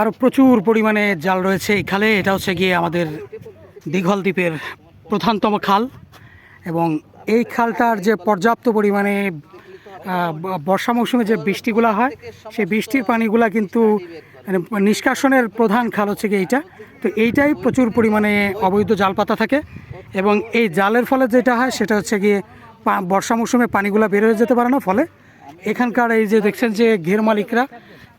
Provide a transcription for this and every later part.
আরও প্রচুর পরিমাণে জাল রয়েছে এই খালে। এটা হচ্ছে গিয়ে আমাদের দীঘল দ্বীপের প্রধানতম খাল, এবং এই খালটার যে পর্যাপ্ত পরিমাণে বর্ষা মৌসুমে যে বৃষ্টিগুলো হয়, সেই বৃষ্টির পানিগুলা কিন্তু মানে নিষ্কাশনের প্রধান খাল হচ্ছে গিয়ে এইটা। তো এইটাই প্রচুর পরিমাণে অবৈধ জাল পাতা থাকে, এবং এই জালের ফলে যেটা হয় সেটা হচ্ছে গিয়ে বর্ষা মৌসুমে পানিগুলো বের হয়ে যেতে পারে না, ফলে এখানকার এই যে দেখছেন যে ঘের মালিকরা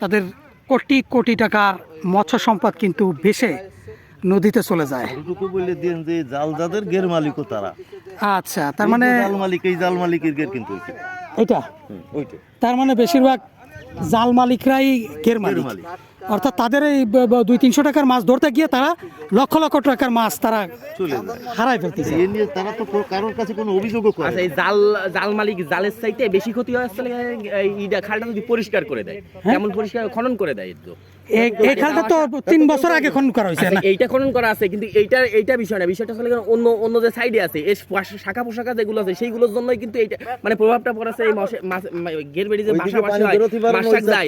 তাদের কোটি কোটি টাকার মৎস্য সম্পদ কিন্তু ভেসে নদীতে চলে যায়। বলে দেন যে জাল যাদের ঘের মালিকও তারা। আচ্ছা, তার মানে জাল মালিক, এই জাল মালিকের ঘের কিন্তু এটা ওইটা, তার মানে বেশিরভাগ জাল মালিকরাই ঘের মালিক, অর্থাৎ তাদের এই 200-300 টাকার মাছ ধরতে গিয়ে তারা লক্ষ লক্ষ টাকার মাছ তারা হারাই ফেলতেছে। এই নিয়ে তারা তো কারোর কাছে কোনো অভিযোগও করে। আচ্ছা, এই জাল মালিক জালের চাইতে বেশি ক্ষতি হয় আসলে এই খালটা যদি পরিষ্কার করে দেয়, কেমন পরিষ্কার খনন করে দেয়। এই খালটা তো 3 বছর আগে খনন করা হয়েছে না? এইটা খনন করা আছে, কিন্তু এইটা বিষয় না। বিষয়টা আসলে অন্য যে সাইডে আছে এই শাখা পোশাকা যেগুলো আছে সেইগুলোর জন্যই কিন্তু এইটা মানে প্রভাবটা পড়েছে। এই ঘের বেড়ি যে বাসা হয়, মাছ যায়,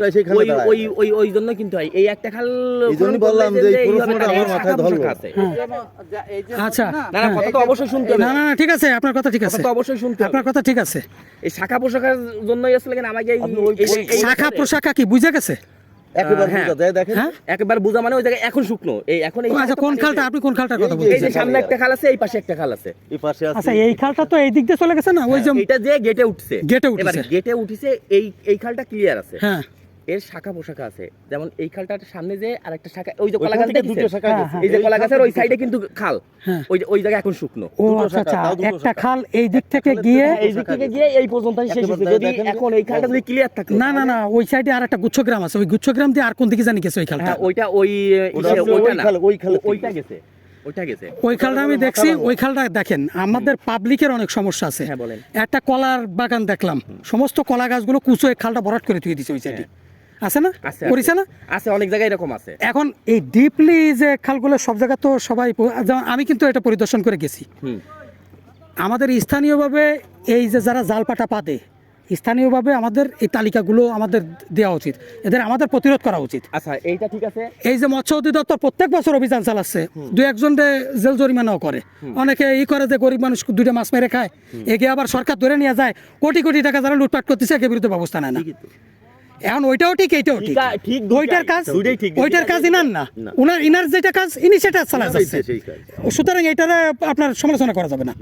ওই জন্য কিন্তু হয় এই একটা খাল। এইজন্যই বললাম যে এই প্রশ্নটা আমার মাথায় ধরলো। আচ্ছা, না কথা তো অবশ্যই শুনতে হবে। না ঠিক আছে, আপনার কথা ঠিক আছে, তো অবশ্যই শুনতে হবে, আপনার কথা ঠিক আছে। এই শাখা পোশাকার জন্যই আসলে আমাকে শাখা পোশাকা কি বুঝে গেছে? একেবারে বুঝা যায়, দেখেন একবার বুঝা মানে ওই জায়গায় এখন শুকনো। এই এখন এই আচ্ছা, কোন খালটা? আপনি কোন খালটার কথা এই বলছেন? যে সামনে একটা খাল আছে, এই পাশে একটা খাল আছে, এই পাশে আছে। আচ্ছা, এই খালটা তো এই দিক দিয়ে চলে গেছে না? ওই যে এটা যে গেটে উঠছে, এবার গেটে উঠিছে, এই খালটা ক্লিয়ার আছে। হ্যাঁ, এর শাখা পোশাকা আছে। যেমন এই খালটার সামনে যে আরেকটা শাখা, ওই যে কলা গাছ, দুটো শাখা আছে, এই যে কলা গাছের ওই সাইডে কিন্তু খাল, ওই জায়গা এখন শুকনো। ও আচ্ছা, একটা খাল এই দিক থেকে গিয়ে এই পর্যন্ত শেষ হচ্ছে। যদি এখন এই খালটা যদি ক্লিয়ার থাকে, না ওই সাইডে আর একটা গুচ্ছগ্রাম আছে, ওই গুচ্ছগ্রাম দিয়ে আর কোন দিকে জানি গেছে ওই খালটা? ওইটা ওইটা গেছে, ওই খালটা আমি দেখছি। ওই খালটা দেখেন, আমাদের পাবলিকের অনেক সমস্যা আছে। একটা কলার বাগান দেখলাম, সমস্ত কলা গাছগুলো কুচো খালটা ভরাট করে তুই দিছে ওই সাইডে, আছে না? করিছে না? আছে, অনেক জায়গায় এরকম আছে। এখন এই ডিপলি যে খালগুলো সব জায়গা তো সবাই, আমি কিন্তু এটা পরিদর্শন করে গেছি। আমাদের স্থানীয়ভাবে এই যে যারা জালপাটা পাতে, স্থানীয়ভাবে আমাদের এই তালিকাগুলো আমাদের দেওয়া উচিত, এদের আমাদের প্রতিরোধ করা উচিত। আচ্ছা, এইটা ঠিক আছে। এই যে মৎস্য অধিদপ্তর প্রত্যেক বছর অভিযান চালাচ্ছে, 2-1 জেল জরিমানাও করে, অনেকে এই করে যে গরিব মানুষ 2টা মাছ মেরে খায়, একে আবার সরকার ধরে নিয়ে যায়, কোটি কোটি টাকা যারা লুটপাট করতেছে একে বিরুদ্ধে ব্যবস্থা নেয় না। এখন ওইটাও ঠিক, এইটাও ঠিক, ওইটার কাজ ইনার না, ইনার যেটা কাজ ইনি সেটা চালা যাচ্ছে, সুতরাং এইটারে আপনার সমালোচনা করা যাবে না,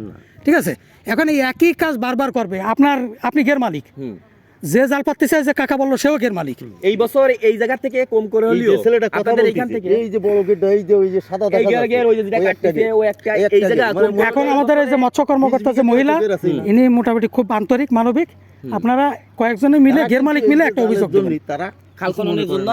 ঠিক আছে? এখন এই একই কাজ বারবার করবে। আপনি ঘের মালিক, যে জাল পাততেছে যে কাকা বললো সেও ঘের মালিক। এই বছর এই জায়গা থেকে কম করে হলিও ছেলেটা কথা বলছে, এখান থেকে এই যে বড় গেট, এই যে ওই যে সাদা দেখা যাচ্ছে, ওই যে যেটা কাটতেছে ওই একটা এই জায়গা। এখন আমাদের এই যে মৎস্য কর্মকর্তা যে মহিলা, ইনি মোটামুটি খুব আন্তরিক, মানবিক। আপনারা কয়েকজনে মিলে ঘের মালিক মিলে একটা অভিযোগ দিন, তারা খাল খননের জন্য